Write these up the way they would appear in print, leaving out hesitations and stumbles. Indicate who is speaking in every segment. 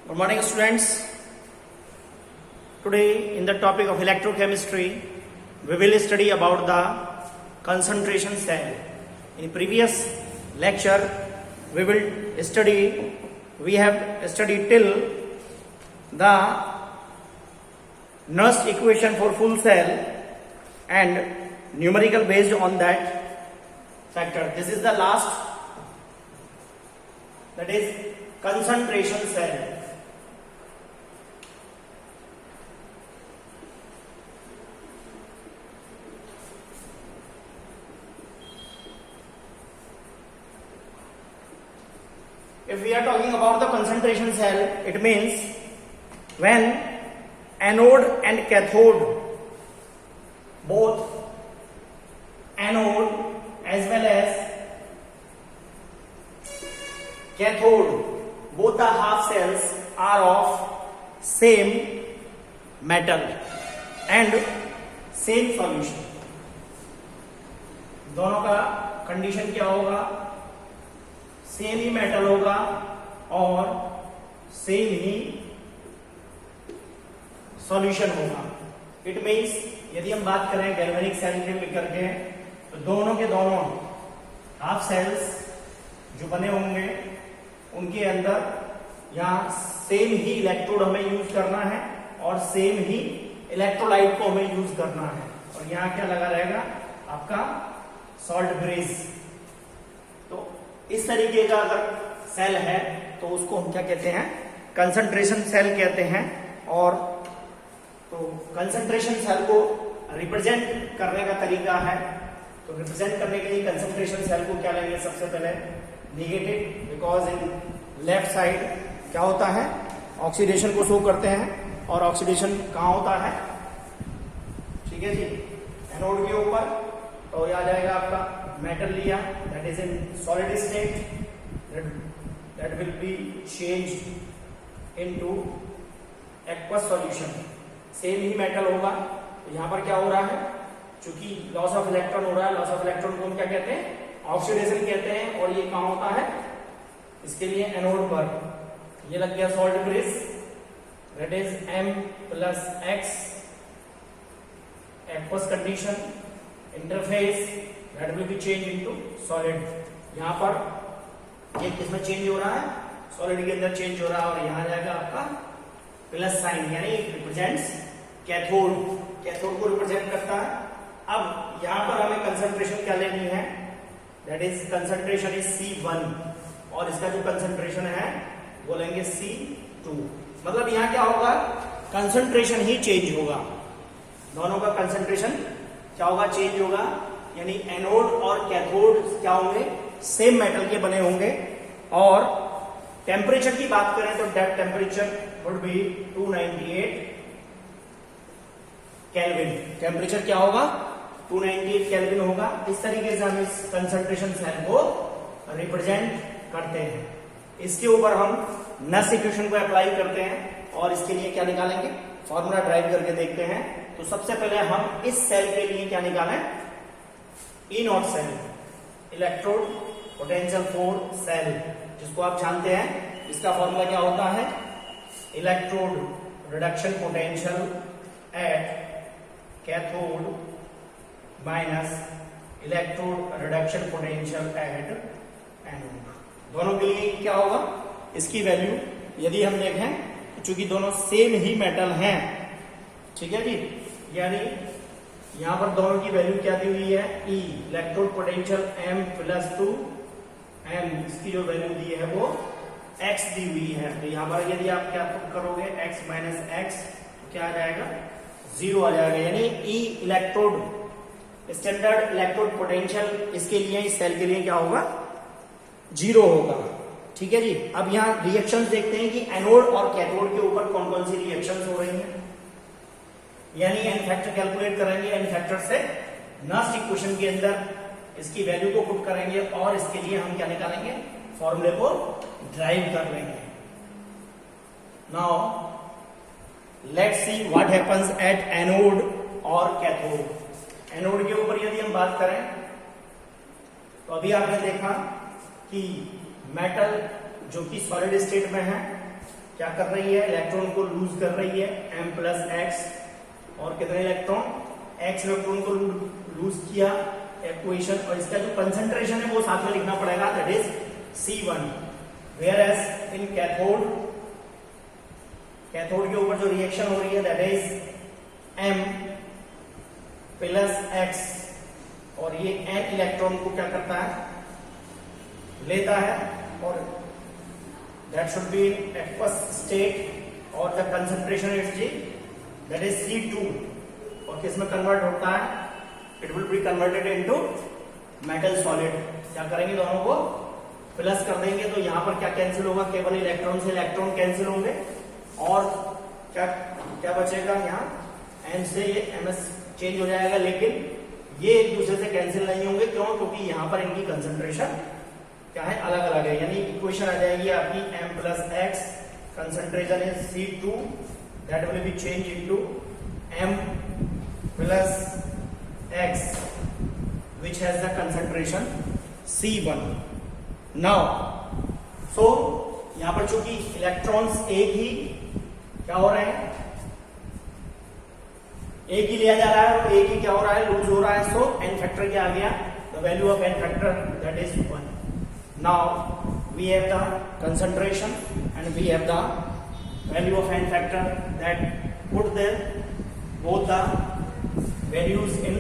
Speaker 1: Good morning, students. Today, in the topic of electrochemistry, we will study about the concentration cell. In previous lecture, we have studied till the Nernst equation for full cell and numerical based on that factor. This is the last, that is concentration cell. If we are talking about the concentration cell, it means when anode and cathode, both anode as well as cathode, both the half cells are of same metal and same solution. दोनों का condition क्या होगा? Same ही metal होगा और same ही solution होगा. It means यदि हम बात करें गैल्वेनिक सेल के लेकर के, तो दोनों के दोनों हाफ सेल्स जो बने होंगे उनके अंदर यहाँ सेम ही इलेक्ट्रोड हमें यूज करना है और सेम ही इलेक्ट्रोलाइट को हमें यूज करना है. और यहाँ क्या लगा रहेगा? आपका सॉल्ट ब्रेस. तो इस तरीके का अगर सेल है तो उसको हम क्या कहते हैं? कंसंट्रेशन सेल कहते हैं. और तो कंसंट्रेशन सेल को रिप्रेजेंट करने का तरीका है. तो रिप्रेजेंट करने के लिए कंसंट्रेशन सेल को क्या लेंगे? सबसे पहले negative, because in left side क्या होता है? ऑक्सीडेशन को शो करते हैं. और ऑक्सीडेशन कहाँ होता है? ठीक है जी, एनोड के ऊपर. तो यह आ जाएगा आपका मेटल लिया, that is in solid state, that will be changed into aqueous solution. Same ही मेटल होगा. तो यहाँ पर क्या हो रहा है? चूंकि लॉस ऑफ इलेक्ट्रॉन हो रहा है, लॉस ऑफ इलेक्ट्रॉन को हम क्या कहते हैं? ऑक्सीडेशन कहते हैं. और ये कहाँ होता है? इसके लिए एनोड पर ये लग गया salt brace, that is M plus X, aqueous condition, interface that will be changed into solid. यहाँ पर ये किसमें चेंज हो रहा है? सॉलिड के अंदर चेंज हो रहा है. और यहाँ जाएगा आपका प्लस साइन, यानी रिप्रेजेंट्स कैथोड. कैथोड को रिप्रेजेंट करता है. अब यहाँ पर हमें कंसंट्रेशन क्या लेनी है? That is concentration is C1 और इसका जो कंसंट्रेशन है वो लेंगे C2. मतलब यहाँ क्या होगा? कंसंट्रेशन ही चेंज होगा. दोनों का कंसंट्रेशन क्या होगा? चेंज होगा. यानी एनोड और कैथोड क्या होंगे? सेम मेटल के बने होंगे. और टेम्परेचर की बात करें तो that temperature would be 298 kelvin. Temperature क्या होगा? 298 केल्विन होगा. इस तरीके से हम इस कंसंट्रेशन सेल को रिप्रेजेंट करते हैं. इसके ऊपर हम नर्स इक्वेशन को अप्लाई करते हैं और इसके लिए क्या निकालेंगे? फॉर्मूला ड्राइव करके देखते हैं. तो सबसे पहले हम इस सेल के लिए क्या निकालें? E naught cell, electrode potential for cell, जिसको आप जानते हैं. इसका फॉर्मूला क्या होता है? Electrode reduction potential at cathode minus electrode reduction potential at anode. दोनों के लिए क्या होगा? इसकी वैल्यू यदि हम देखें, चूंकि दोनों सेम ही मेटल हैं, ठीक है जी, यानी यहां पर दोनों की वैल्यू क्या दी हुई है? E electrode potential M plus 2 M, इसकी जो वैल्यू दी है वो X दी हुई है. तो यहां पर यदि आप क्या करोगे? X माइनस X, तो क्या आ जाएगा? 0 आ जाएगा. यानी E electrode standard electrode potential इसके लिए, इस सेल के लिए क्या होगा? 0 होगा. ठीक है जी. अब यहाँ रिएक्शंस देखते हैं कि एनोड और कैथोड के ऊपर कौन कौन सी रिएक्शंस हो रही हैं. यानी एन फैक्टर कैलकुलेट करेंगे. एन फैक्टर से नर्स इक्वेशन के अंदर इसकी वैल्यू को पुट करेंगे और इसके लिए हम क्या निकालेंगे? फॉर्मूले को ड्राइव कर लेंगे. Now let's see what happens at anode और कैथोड. एनोड के ऊपर यदि हम बात करें तो अभी आपने देखा कि मेटल जो कि सॉलिड स्टेट में है क्या कर रही है, इलेक्ट्रॉन को लूज कर रही है m प्लस एक्स, और कितने इलेक्ट्रॉन, x इलेक्ट्रॉन को लूज किया इक्वेशन, और इसका जो कंसंट्रेशन है वो साथ में लिखना पड़ेगा, that is C1। Whereas in cathode, cathode के ऊपर जो रिएक्शन हो रही है that is m plus x, और ये n इलेक्ट्रॉन को क्या करता है, लेता है, और that should be in aqueous state, और the concentration is G, that is C2, और किस में कन्वर्ट होता है, it will be converted into metal solid। क्या करेंगे, दोनों को प्लस कर देंगे, तो यहां पर क्या कैंसिल होगा, केवल इलेक्ट्रॉन से इलेक्ट्रॉन कैंसिल होंगे, और क्या क्या बचेगा, यहाँ m से ये ms चेंज हो जाएगा, लेकिन ये एक दूसरे से कैंसिल नहीं होंगे, क्यों, क्योंकि यहाँ पर इनकी कंसंट्रेशन क्या है, अलग अलग है, यानी इक्वेशन आ जाएगी आपकी m plus x, concentration is C2, that will be change into m plus x which has the concentration C1। now so यहां पर चूंकि इलेक्ट्रॉन्स एक ही क्या हो रहे हैं, एक ही लिया जा रहा है, और एक ही क्या हो रहा है, लूज हो रहा है, सो n फैक्टर क्या आ गया, the value of n factor that is 1। now we have the concentration and we have the value of n factor, that put the both the values in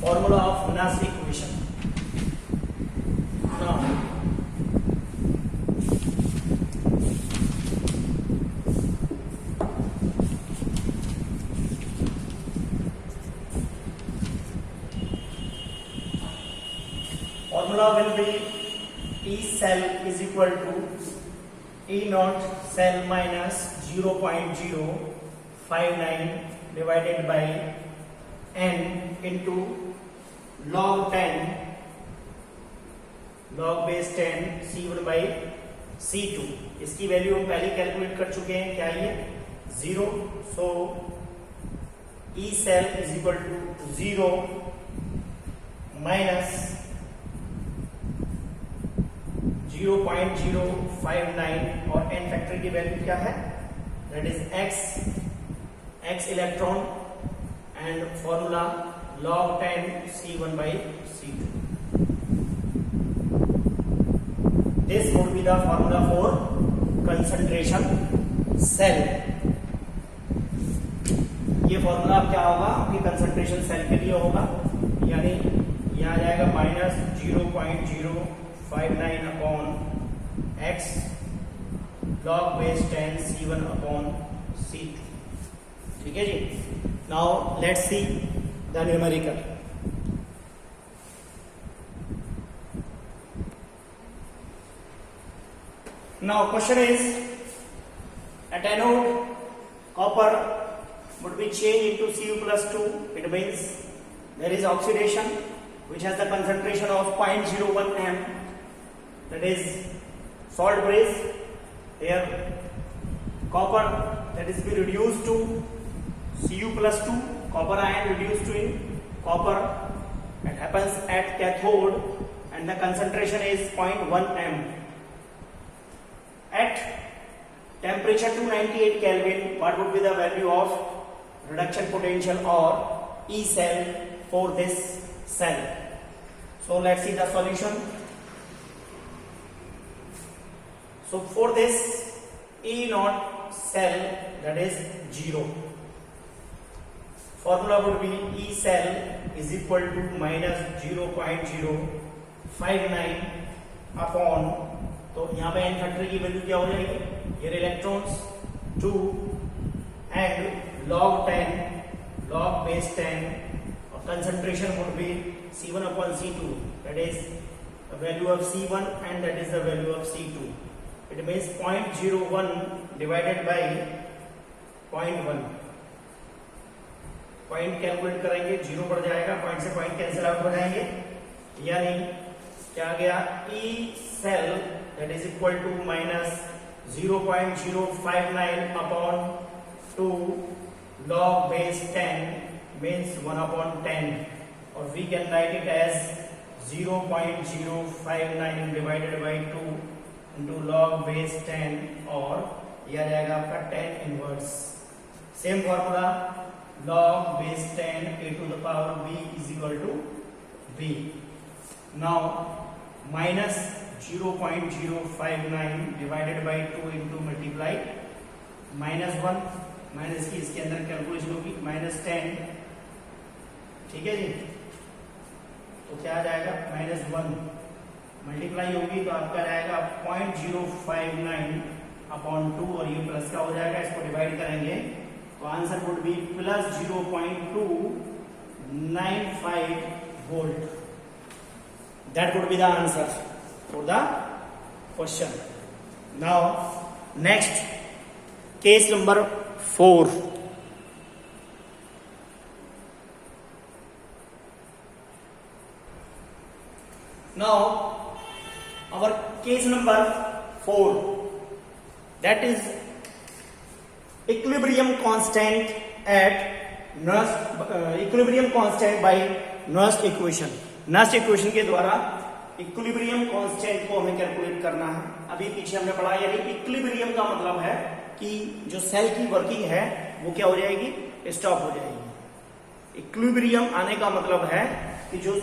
Speaker 1: formula of Nash equation। now formula will be E cell is equal to E naught cell minus 0.059 divided by n into log 10 log base 10 C1 by C2। इसकी value हम पहले calculate कर चुके हैं, क्या ये 0, सो E cell is equal to 0 minus 0.059, और n factor की वैल्यू क्या है, that is x electron, and formula log 10 C1 by C2। This would be the formula for concentration cell. ये फॉर्मूला क्या होगा, आपकी कंसंट्रेशन सेल के लिए होगा, यानी यहां आ जाएगा minus 0.059 upon x log base 10 C1 upon C2। ठीक है जी। Now let's see the numerical. Now question is, at anode copper would be changed into Cu+2, it means there is oxidation which has the concentration of 0.01 m, that is salt base, here copper that is be reduced to Cu+2, copper ion reduced to in copper, it happens at cathode, and the concentration is 0.1 m. At temperature 298 Kelvin, what would be the value of reduction potential or E cell for this cell? So let's see the solution. So for this E naught cell, that is 0, formula would be E cell is equal to minus 0.059 upon, तो यहाँ पे n factor की value क्या हो जाएगी, ये electrons 2 and log 10 log base 10, और concentration would be C1 upon C2, that is the value of C1 and that is the value of C2. It means 0.01 divided by 0.1, point calculate करेंगे, 0 बढ़ जाएगा, point से point cancel out हो जाएंगे, यानी क्या गया, E cell that is equal to minus 0.059 upon 2 log base 10 means 1 upon 10, or we can write it as 0.059 divided by 2, into log base 10 और यह आ जाएगा आपका 10 inverse. Same formula log base 10 a to the power b is equal to b. Now minus 0.059 divided by 2 into multiply minus 1 minus की इसके अंदर calculation होगी minus 10, ठीक है जी। तो क्या आ जाएगा -1 मल्टीप्लाई होगी तो आपका जाएगा 0.059 अपॉन 2 और ये प्लस का हो जाएगा, इसको डिवाइड करेंगे तो answer would be plus 0.295 volt. That would be the answer for the question. Now next case number 4। Now our case number 4, that is equilibrium constant at equilibrium constant by Nernst equation। Nernst equation के द्वारा equilibrium constant को हमें calculate करना है। अभी पीछे हमने पढ़ा, यानी इक्विलिब्रियम का मतलब है कि जो सेल की वर्किंग है वो क्या हो जाएगी, स्टॉप हो जाएगी। इक्विलिब्रियम आने का मतलब है कि जो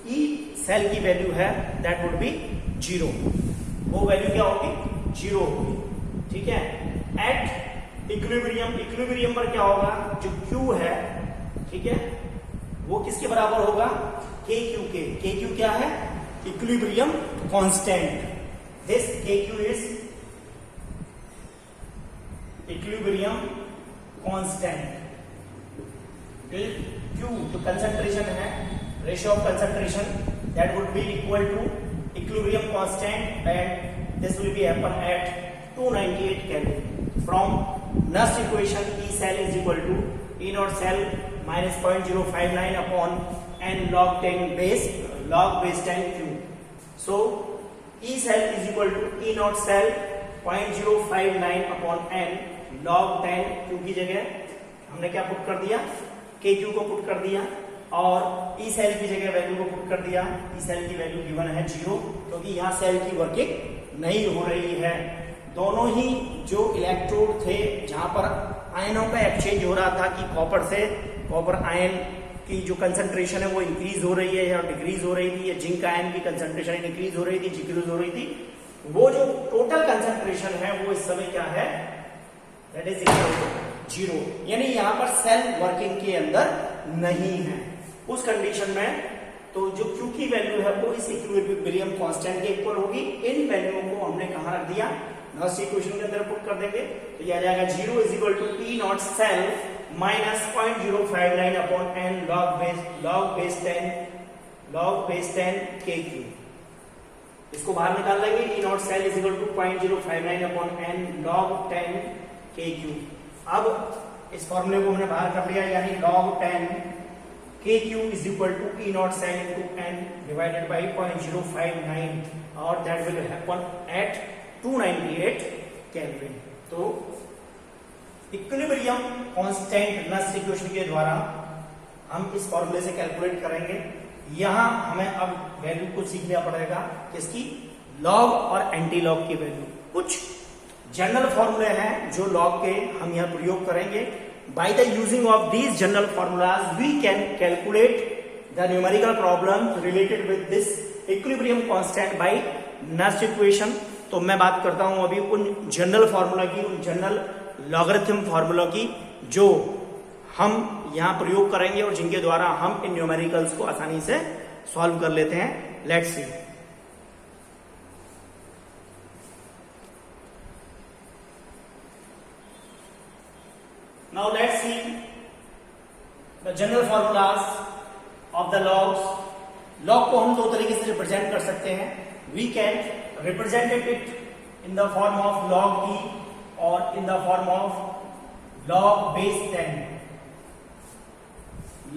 Speaker 1: ई सेल की वैल्यू है दैट वुड बी 0, वो वैल्यू क्या होगी 0 होगी, ठीक है। एट इक्विलिब्रियम, इक्विलिब्रियम पर क्या होगा, जो Q है, ठीक है, वो किसके बराबर होगा, KQ के। KQ क्या है, equilibrium constant. This KQ is equilibrium constant. Q जो कंसंट्रेशन है, ratio of concentration, that would be equal to equilibrium constant and this will be happen at 298 kelvin. From Nernst equation E cell is equal to E naught cell minus 0.059 upon n log 10 base 10 Q. So E cell is equal to E naught cell 0.059 upon n log 10 Q की जगह हमने क्या put कर दिया, KQ को put कर दिया और E cell की जगह वैल्यू को पुट कर दिया। E cell की वैल्यू गिवन है 0 क्योंकि यहाँ सेल की वर्किंग नहीं हो रही है। दोनों ही जो इलेक्ट्रोड थे जहां पर आयनों का एक्सचेंज हो रहा था कि कॉपर से कॉपर आयन की जो कंसंट्रेशन है वो इंक्रीज हो रही है या डिक्रीज हो रही थी, या जिंक आयन की कंसंट्रेशन इंक्रीज हो रही थी, डिक्रीज हो रही थी, वो जो टोटल कंसंट्रेशन है वो इस समय क्या है, दैट इज इक्वल टू 0, यानी यहाँ पर सेल वर्किंग के अंदर नहीं है। उस कंडीशन में तो जो Q की वैल्यू है वो इस इक्विलिब्रियम कांस्टेंट के इक्वल होगी। इन वैल्यूओं को हमने कहां रख दिया, Nernst इक्वेशन के अंदर पुट कर देंगे तो यह आ जाएगा 0 is equal to E naught cell minus 0.059 upon n log base 10 KQ। इसको बाहर निकाल लेंगे, E naught cell is equal to 0.059 upon n log 10 KQ। अब इस फॉर्मूले को हमने बाहर कर लिया, यानी log 10 KQ is equal to E naught cell into n divided by 0.059 और that will happen at 298 Kelvin। तो इक्विलिब्रियम कांस्टेंट Nernst इक्वेशन के द्वारा हम इस फॉर्मूले से कैलकुलेट करेंगे। यहां हमें अब वैल्यू को सीखना पड़ेगा, किसकी, लॉग और एंटी लॉग की वैल्यू। कुछ जनरल फॉर्मूले हैं जो लॉग के हम यहां प्रयोग करेंगे। By the using of these general formulas, we can calculate the numerical problems related with this equilibrium constant by Nernst equation। तो मैं बात करता हूं अभी उन जनरल फार्मूला की, उन जनरल लॉगरिथम फार्मूला की जो हम यहां प्रयोग करेंगे और जिनके द्वारा हम इन न्यूमेरिकल्स को आसानी से सॉल्व कर लेते हैं। Let's see. Now let's see the general formulas of the logs। log को हम दो तरीके से रिप्रेजेंट कर सकते हैं। We can represent it in the form of log E or in the form of log base 10।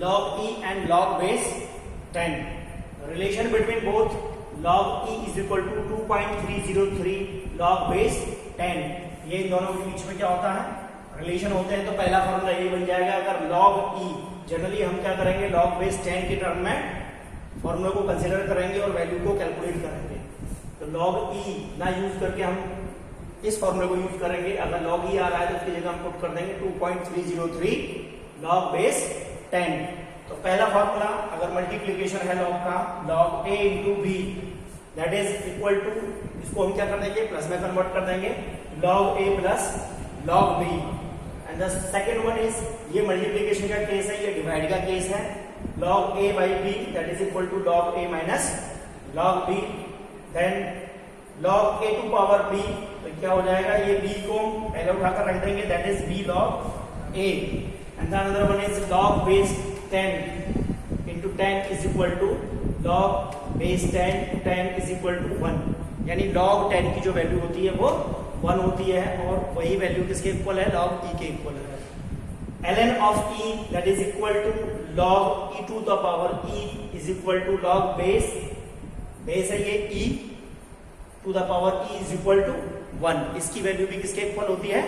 Speaker 1: log E and log base 10। The relation between both log E is equal to 2.303 log base 10। ये इन दोनों के बीच में क्या होता है, relation होते हैं। तो पहला फॉर्मूला ये बन जाएगा, अगर log E, जनरली हम क्या करेंगे, log बेस 10 के टर्म में फॉर्मूला को कंसीडर करेंगे और वैल्यू को कैलकुलेट करेंगे। तो तो log e ना यूज करके हम इस फॉर्मूले को यूज करेंगे। अगर log e आ रहा है तो उसकी जगह हम पुट कर देंगे 2.303 log बेस 10। तो पहला फॉर्मूला अगर मल्टीप्लीकेशन है log का, log a into b that is equal to, इसको हम क्या कर देंगे प्लस में कन्वर्ट कर देंगे, log a प्लस log b। And the second one is, ये मल्टीप्लीकेशन का केस है, ये डिवाइड का केस है, log a by b that is equal to log a minus log b। Then log a to power b, तो क्या हो जाएगा, ये b को पहले उठाकर रख देंगे that is b log a। And the another one is log base 10 into 10 is equal to log base 10 to 10 is equal to 1, यानी log 10 की जो वैल्यू होती है वो 1 होती है, और वही वैल्यू किसके इक्वल है, log e के इक्वल है। ln of e that is equal to log e to the power e is equal to log base है ये e to the power e is equal to 1। इसकी value भी किसके equal होती है,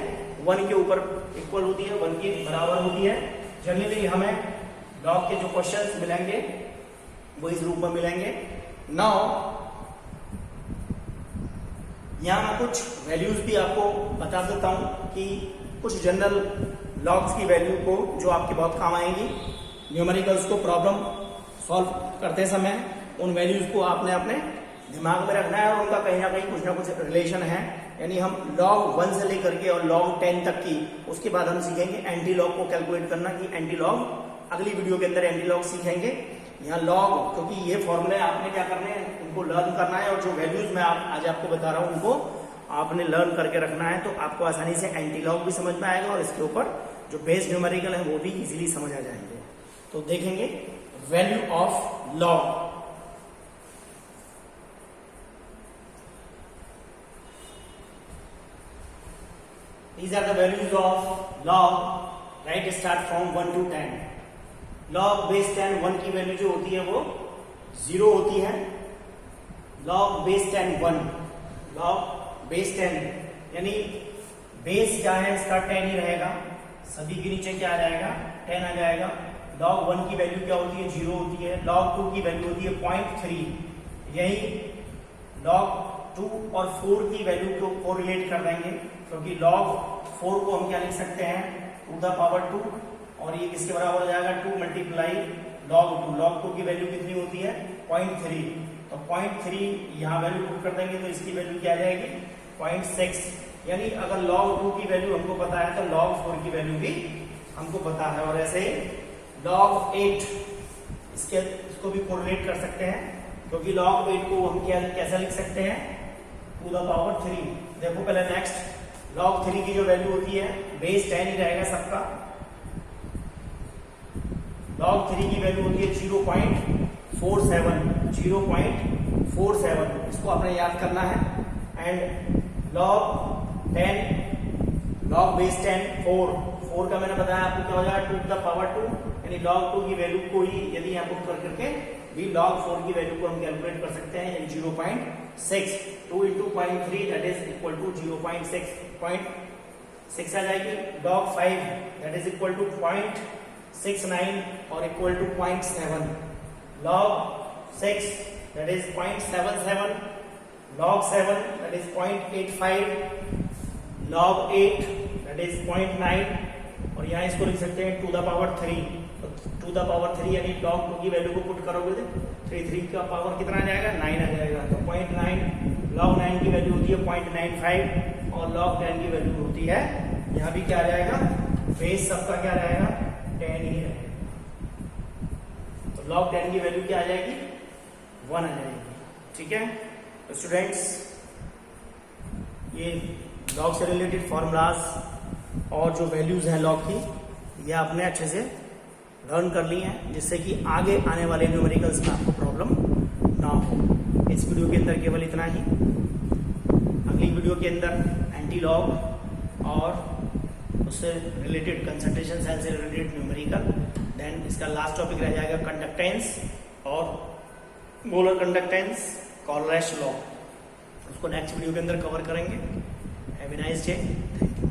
Speaker 1: 1 के ऊपर इक्वल होती है, 1 के बराबर होती है। जनरली हमें log के जो क्वेश्चंस मिलेंगे वो इस रूप में मिलेंगे। नाउ यहां मैं कुछ वैल्यूज भी आपको बता देता हूं कि कुछ जनरल लॉग्स की वैल्यू को जो आपके बहुत काम आएंगी न्यूमेरिकल्स को प्रॉब्लम सॉल्व करते समय, उन वैल्यूज को आपने अपने दिमाग में रखना है और उनका कहीं ना कुछ रिलेशन है। यानी हम log 1 से लेकर के और log 10 तक की, उसके बाद हम सीखेंगे एंटी लॉग को कैलकुलेट करना कि एंटी लॉग, अगली वीडियो के अंदर एंटी लॉग सीखेंगे। यहाँ log, क्योंकि ये फॉर्मूले आपने क्या करने हैं, उनको लर्न करना है, और जो वैल्यूज मैं आज आपको बता रहा हूँ उनको आपने लर्न करके रखना है, तो आपको आसानी से एंटी लॉग भी समझ में आएगा और इसके ऊपर जो बेस न्यूमेरिकल है वो भी इजीली समझ आ जाएंगे। तो देखेंगे value of log। These are the values of log, right? Start from 1 to 10. log base 10 1 की वैल्यू जो होती है वो 0 होती है। log बेस 10 1, log बेस 10 यानी बेस क्या है इसका 10 ही रहेगा, सभी के नीचे क्या आ जाएगा 10 आ जाएगा। log 1 की वैल्यू क्या होती है 0 होती है। log 2 की वैल्यू होती है 0.3, यही log 2 और 4 की वैल्यू को कोरिलेट कर देंगे, क्योंकि log 4 को हम क्या लिख सकते हैं टू द पावर 2, और ये किसके बराबर हो जाएगा 2 मल्टीप्लाई log 2। log 2 की वैल्यू कितनी होती है 0.3, तो 0.3 यहाँ वैल्यू पुट कर देंगे तो इसकी वैल्यू क्या आ जाएगी 0.6। यानी अगर log 2 की वैल्यू हमको पता है तो log 4 की वैल्यू भी हमको पता है। और ऐसे log 8 इसको भी कोरिलेट कर सकते हैं, क्योंकि log 8 को हम कैसे लिख सकते हैं टू द पावर 3। देखो पहले नेक्स्ट log 3 की जो वैल्यू होती है बेस 10 ही रहेगा सबका। log 3 की वैल्यू होती है 0.47, इसको आपने याद करना है। एंड log 10, log बेस 10 4 का मैंने बताया आपको क्या हो जाएगा टू द पावर 2, यानी log 2 की वैल्यू को ही यदि यहाँ पुट कर करके भी log 4 की वैल्यू को हम कैलकुलेट कर सकते हैं, यानी 0.6। 2 into 0.3 that is equal to 0.6 आ जाएगी। log 5 that is equal to 0.69 और equal to 0.7। log 6 that is 0.77, log 7 that is 0.85, log 8 that is 0.9, और यहाँ इसको लिख सकते हैं टू द पावर 3। तो टू द पावर 3 यानी log 2 की वैल्यू को पुट करोगे तो 3 का पावर कितना आ जाएगा 9 आ जाएगा, तो 0.9। log 9 की वैल्यू होती है 0.95 और log 10 की वैल्यू होती है, यहाँ भी क्या आ जाएगा बेस सबका क्या रहेगा 10 ही रहेगा, तो log 10 की वैल्यू क्या आ जाएगी 1 आ जाएगी। ठीक है तो स्टूडेंट्स, ये log से रिलेटेड फॉर्मूलाज और जो वैल्यूज हैं log की, ये आपने अच्छे से लर्न कर ली हैं, जिससे कि आगे आने वाले न्यूमेरिकल्स में आपको प्रॉब्लम ना हो। इस वीडियो के अंदर केवल इतना ही। अगली वीडियो के अंदर एंटी लॉग और उससे रिलेटेड कंसंट्रेशन सेल से रिलेटेड न्यूमेरिकल, देन इसका लास्ट टॉपिक रह जाएगा कंडक्टेंस और मोलर कंडक्टेंस, कॉलरेश लॉ। उसको नेक्स्ट वीडियो के अंदर कवर करेंगे। Have a nice day, thank you.